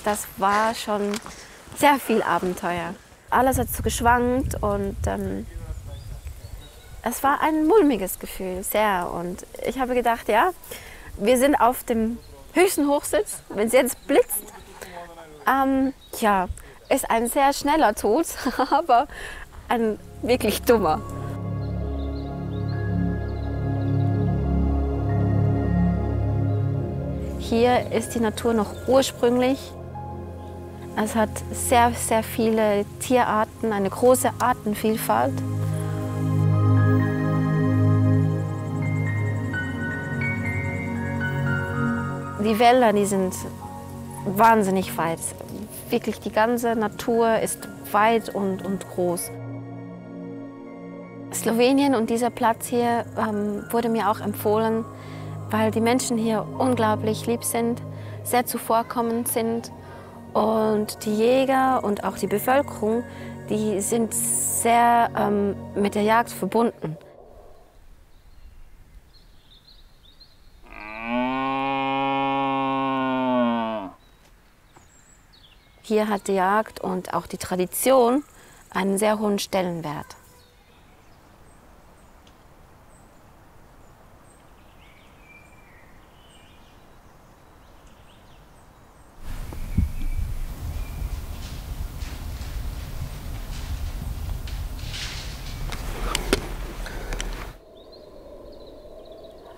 Das war schon sehr viel Abenteuer. Alles hat so geschwankt und es war ein mulmiges Gefühl, sehr. Und ich habe gedacht, ja, wir sind auf dem höchsten Hochsitz. Wenn es jetzt blitzt, ja, ist ein sehr schneller Tod, aber ein wirklich dummer. Hier ist die Natur noch ursprünglich. Es hat sehr, sehr viele Tierarten, eine große Artenvielfalt. Die Wälder, die sind wahnsinnig weit. Wirklich, die ganze Natur ist weit und groß. Slowenien und dieser Platz hier wurde mir auch empfohlen, weil die Menschen hier unglaublich lieb sind, sehr zuvorkommend sind. Und die Jäger und auch die Bevölkerung, die sind sehr mit der Jagd verbunden. Hier hat die Jagd und auch die Tradition einen sehr hohen Stellenwert.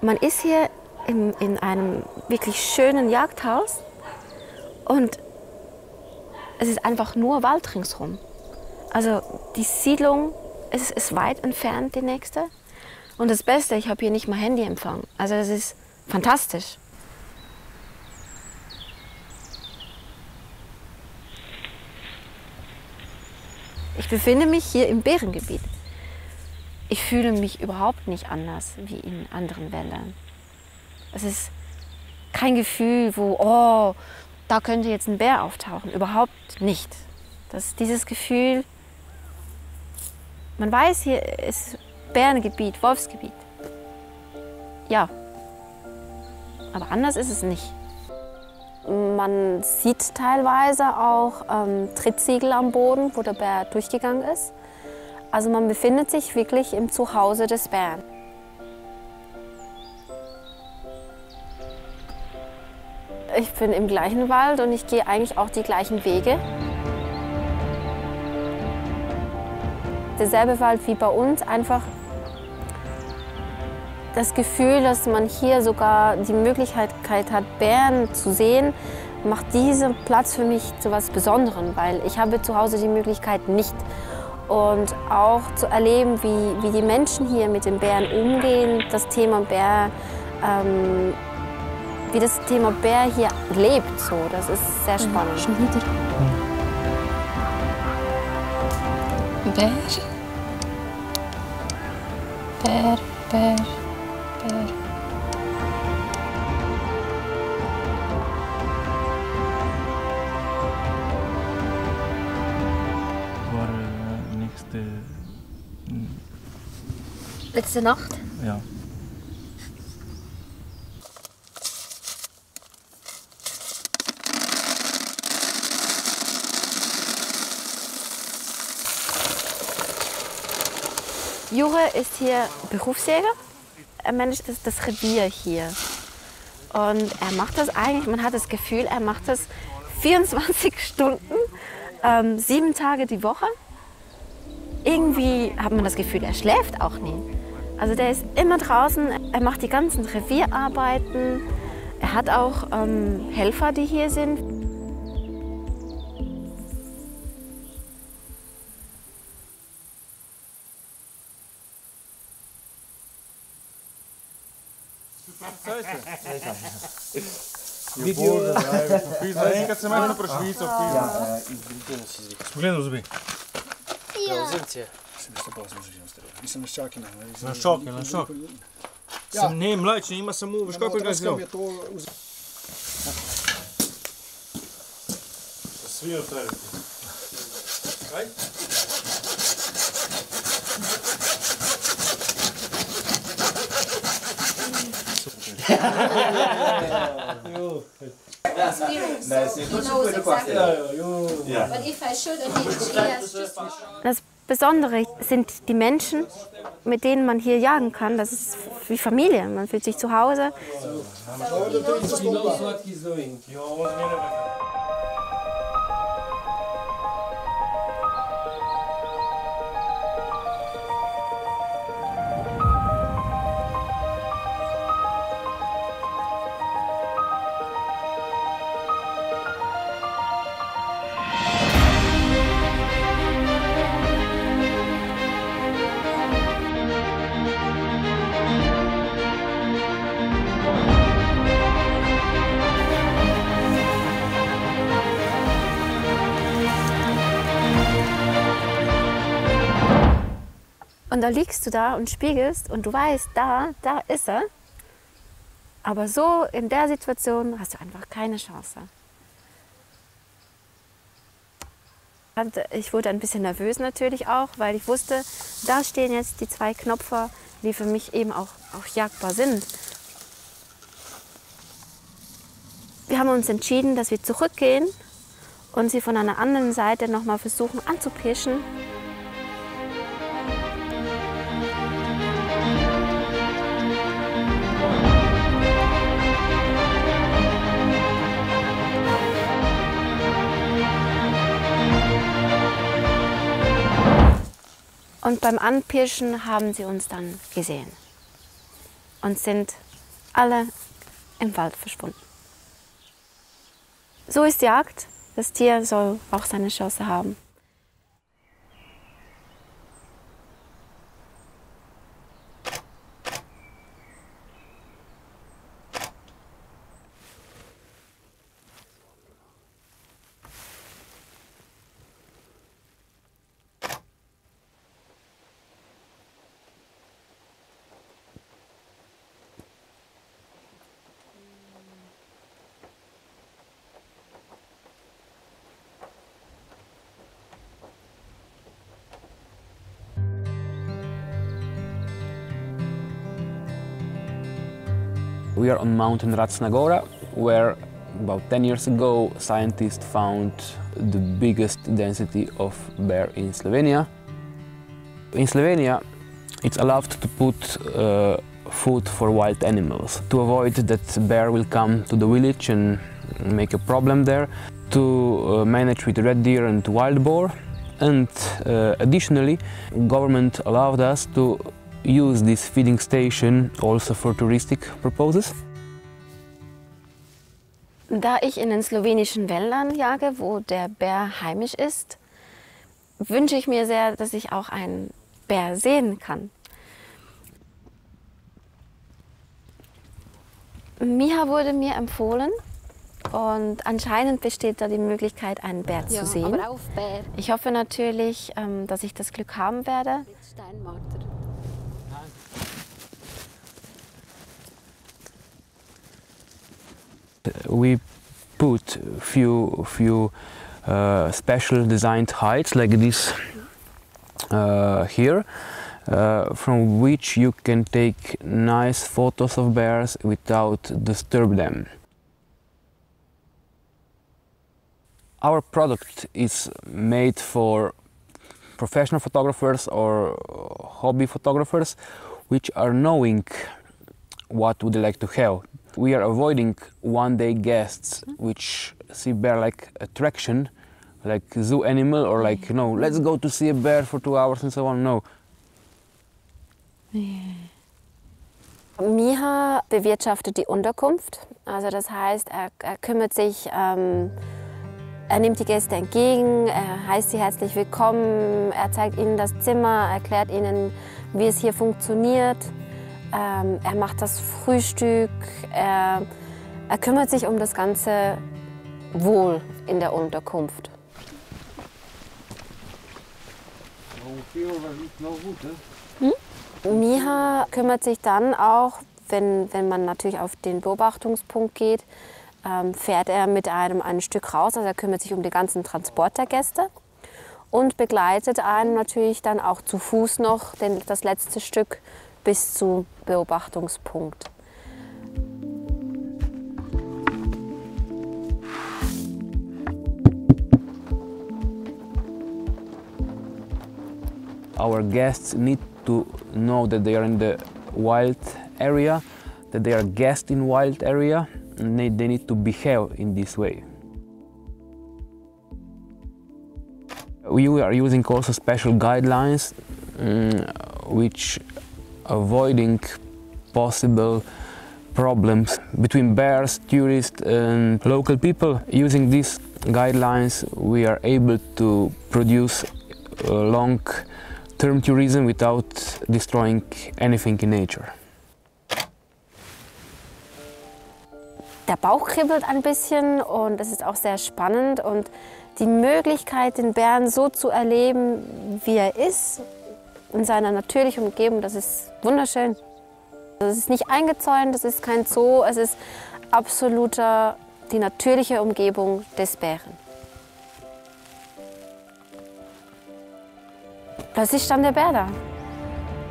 Man ist hier in einem wirklich schönen Jagdhaus und es ist einfach nur Wald ringsherum. Also die Siedlung ist weit entfernt, die nächste. Und das Beste, ich habe hier nicht mal Handyempfang. Also das ist fantastisch. Ich befinde mich hier im Bärengebiet. Ich fühle mich überhaupt nicht anders wie in anderen Wäldern. Es ist kein Gefühl, wo, oh, da könnte jetzt ein Bär auftauchen. Überhaupt nicht. Dieses Gefühl, man weiß, hier ist Bärengebiet, Wolfsgebiet. Ja, aber anders ist es nicht. Man sieht teilweise auch Trittsiegel am Boden, wo der Bär durchgegangen ist. Also man befindet sich wirklich im Zuhause des Bären. Ich bin im gleichen Wald und ich gehe eigentlich auch die gleichen Wege. Derselbe Wald wie bei uns, einfach das Gefühl, dass man hier sogar die Möglichkeit hat, Bären zu sehen, macht diesen Platz für mich zu etwas Besonderem, weil ich habe zu Hause die Möglichkeit nicht. Und auch zu erleben, wie die Menschen hier mit den Bären umgehen, das Thema Bär, wie das Thema Bär hier lebt, so, das ist sehr spannend. Schon wieder. Bär. Bär, Bär, Bär. Letzte Nacht? Ja. Jure ist hier Berufsjäger. Er managt das Revier hier. Und er macht das eigentlich, man hat das Gefühl, er macht das 24 Stunden, 7 Tage die Woche. Irgendwie hat man das Gefühl, er schläft auch nie. Also der ist immer draußen, er macht die ganzen Revierarbeiten. Er hat auch Helfer, die hier sind. Видео. Kad se mene prošvica. Спогледал зуби. Розинці. Na šok. Sam nije mlačni, ima sam uviš, kako ga zelo? Svi otvoriti. Kaj? Das Besondere sind die Menschen, mit denen man hier jagen kann. Das ist wie Familie. Man fühlt sich zu Hause. Und da liegst du da und spiegelst und du weißt, da ist er. Aber so in der Situation hast du einfach keine Chance. Ich wurde ein bisschen nervös natürlich auch, weil ich wusste, da stehen jetzt die 2 Knopfer, die für mich eben auch jagbar sind. Wir haben uns entschieden, dass wir zurückgehen und sie von einer anderen Seite noch mal versuchen anzupirschen. Und beim Anpirschen haben sie uns dann gesehen und sind alle im Wald verschwunden. So ist Jagd. Das Tier soll auch seine Chance haben. We are on Mountain Ratsnagora, where about 10 years ago scientists found the biggest density of bear in Slovenia. In Slovenia, it's allowed to put food for wild animals to avoid that bear will come to the village and make a problem there, to manage with red deer and wild boar, and additionally, government allowed us to use this feeding station also for touristic purposes. Da ich in den slowenischen Wäldern jage, wo der Bär heimisch ist, wünsche ich mir sehr, dass ich auch einen Bär sehen kann. Miha wurde mir empfohlen und anscheinend besteht da die Möglichkeit, einen Bär zu sehen. Aber auf Bär. Ich hoffe natürlich, dass ich das Glück haben werde. Steinmarter. We put few special designed hides like this here, from which you can take nice photos of bears without disturb them. Our product is made for professional photographers or hobby photographers which are knowing what would they like to have. We are avoiding one-day guests which see bear like attraction, like zoo animal, or like, you know, let's go to see a bear for 2 hours and so on. No. Miha bewirtschaftet die Unterkunft. Also das heißt, er kümmert sich, er nimmt die Gäste entgegen, er heißt sie herzlich willkommen, er zeigt ihnen das Zimmer, erklärt ihnen, wie es hier funktioniert. Er macht das Frühstück, er kümmert sich um das ganze Wohl in der Unterkunft. Miha kümmert sich dann auch, wenn man natürlich auf den Beobachtungspunkt geht, fährt er mit einem ein Stück raus. Also er kümmert sich um den ganzen Transport der Gäste und begleitet einen natürlich dann auch zu Fuß noch das letzte Stück bis zum Beobachtungspunkt. Our guests need to know that they are in the wild area, that they are guests in wild area, and they need to behave in this way. We are using also special guidelines which avoiding possible problems between bears, tourists and local people. Using these guidelines we are able to produce long-term tourism without destroying anything in nature. Der Bauch kribbelt ein bisschen und es ist auch sehr spannend und die Möglichkeit, den Bären so zu erleben, wie er ist, in seiner natürlichen Umgebung, das ist wunderschön. Es ist nicht eingezäunt, es ist kein Zoo, es ist absoluter die natürliche Umgebung des Bären. Plötzlich stand der Bär da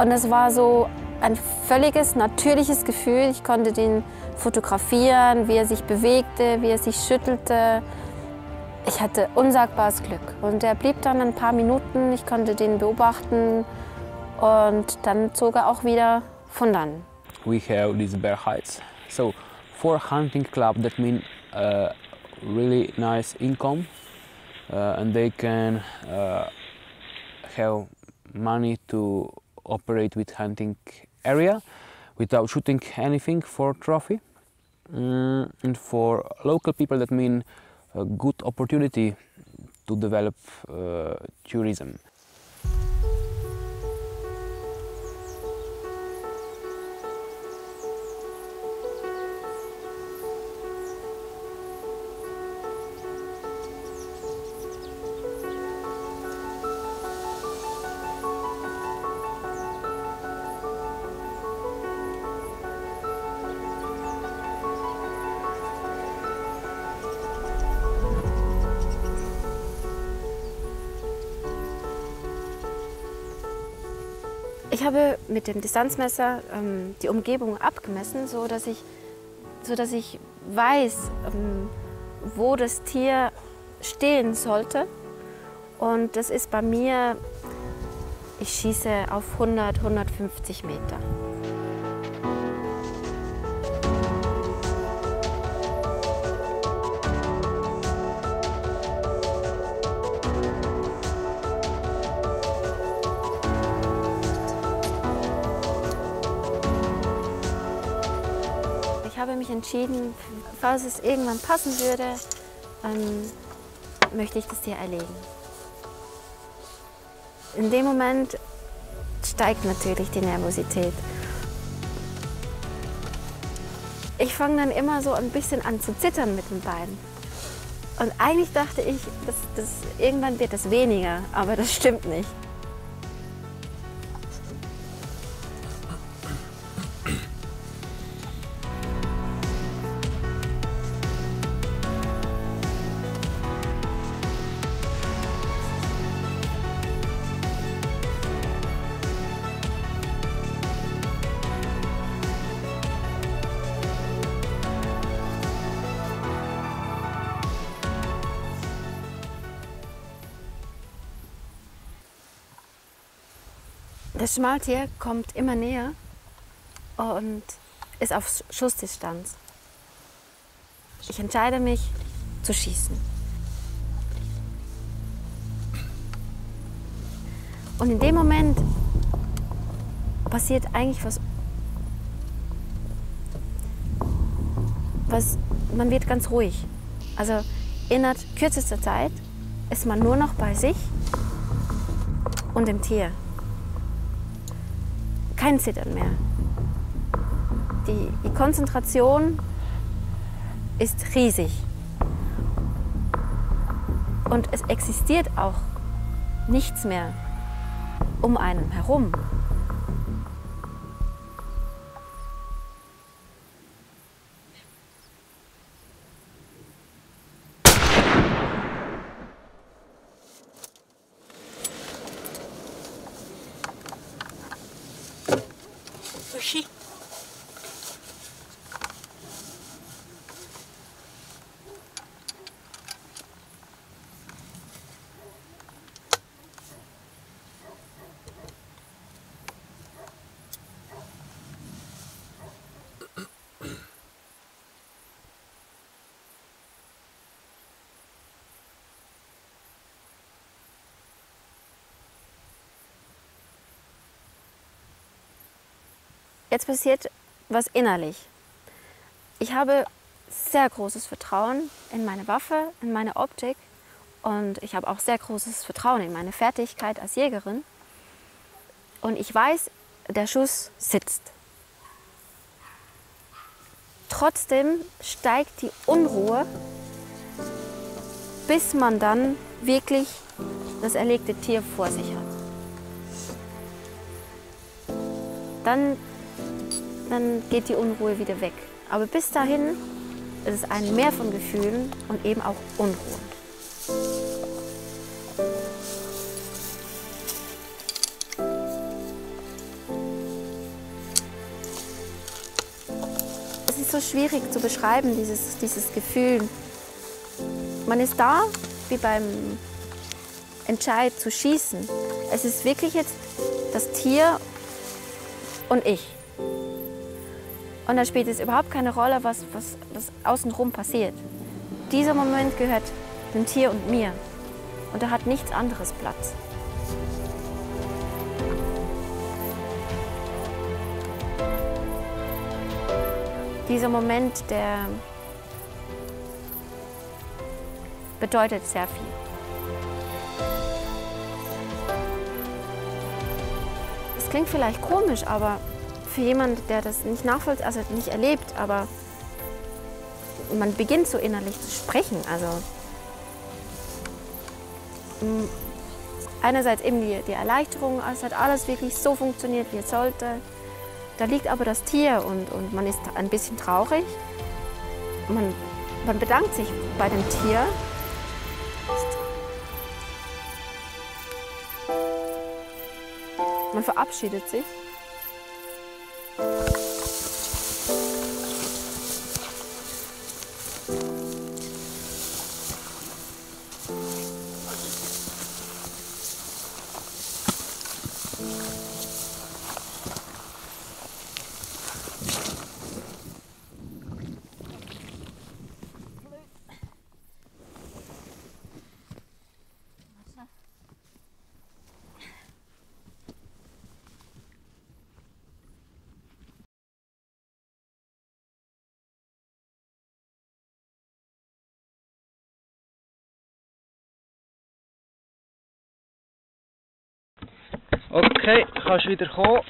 und es war so ein völliges natürliches Gefühl. Ich konnte den fotografieren, wie er sich bewegte, wie er sich schüttelte. Ich hatte unsagbares Glück und er blieb dann ein paar Minuten. Ich konnte den beobachten und dann zog er auch wieder von dann. We have these bear hides. So for hunting club that means really nice income and they can have money to operate with hunting area without shooting anything for trophy. And for local people that means a good opportunity to develop tourism. Ich habe mit dem Distanzmesser die Umgebung abgemessen, so dass ich weiß, wo das Tier stehen sollte. Und das ist bei mir, ich schieße auf 100, 150 Meter. Ich habe mich entschieden, falls es irgendwann passen würde, möchte ich das Tier erlegen. In dem Moment steigt natürlich die Nervosität. Ich fange dann immer so ein bisschen an zu zittern mit den Beinen. Und eigentlich dachte ich, irgendwann wird das weniger, aber das stimmt nicht. Das Schmaltier kommt immer näher und ist auf Schussdistanz. Ich entscheide mich zu schießen. Und in dem Moment passiert eigentlich man wird ganz ruhig. Also innerhalb kürzester Zeit ist man nur noch bei sich und dem Tier. Kein Zittern mehr. Die Konzentration ist riesig. Und es existiert auch nichts mehr. um einen herum. Jetzt passiert was innerlich. Ich habe sehr großes Vertrauen in meine Waffe, in meine Optik und ich habe auch sehr großes Vertrauen in meine Fertigkeit als Jägerin. Und ich weiß, der Schuss sitzt. Trotzdem steigt die Unruhe, bis man dann wirklich das erlegte Tier vor sich hat. Dann geht die Unruhe wieder weg. Aber bis dahin ist es ein Meer von Gefühlen und eben auch Unruhe. Es ist so schwierig zu beschreiben, dieses Gefühl. Man ist da, wie beim Entscheid zu schießen. Es ist wirklich jetzt das Tier und ich. Und da spielt es überhaupt keine Rolle, was außenrum passiert. Dieser Moment gehört dem Tier und mir. Und da hat nichts anderes Platz. Dieser Moment, der bedeutet sehr viel. Es klingt vielleicht komisch, aber für jemanden, der das nicht nachvollzieht, also nicht erlebt, aber man beginnt so innerlich zu sprechen. Also einerseits eben die Erleichterung, es hat alles wirklich so funktioniert, wie es sollte. Da liegt aber das Tier und man ist ein bisschen traurig. Man bedankt sich bei dem Tier. Man verabschiedet sich. Okay, kannst wieder kommen.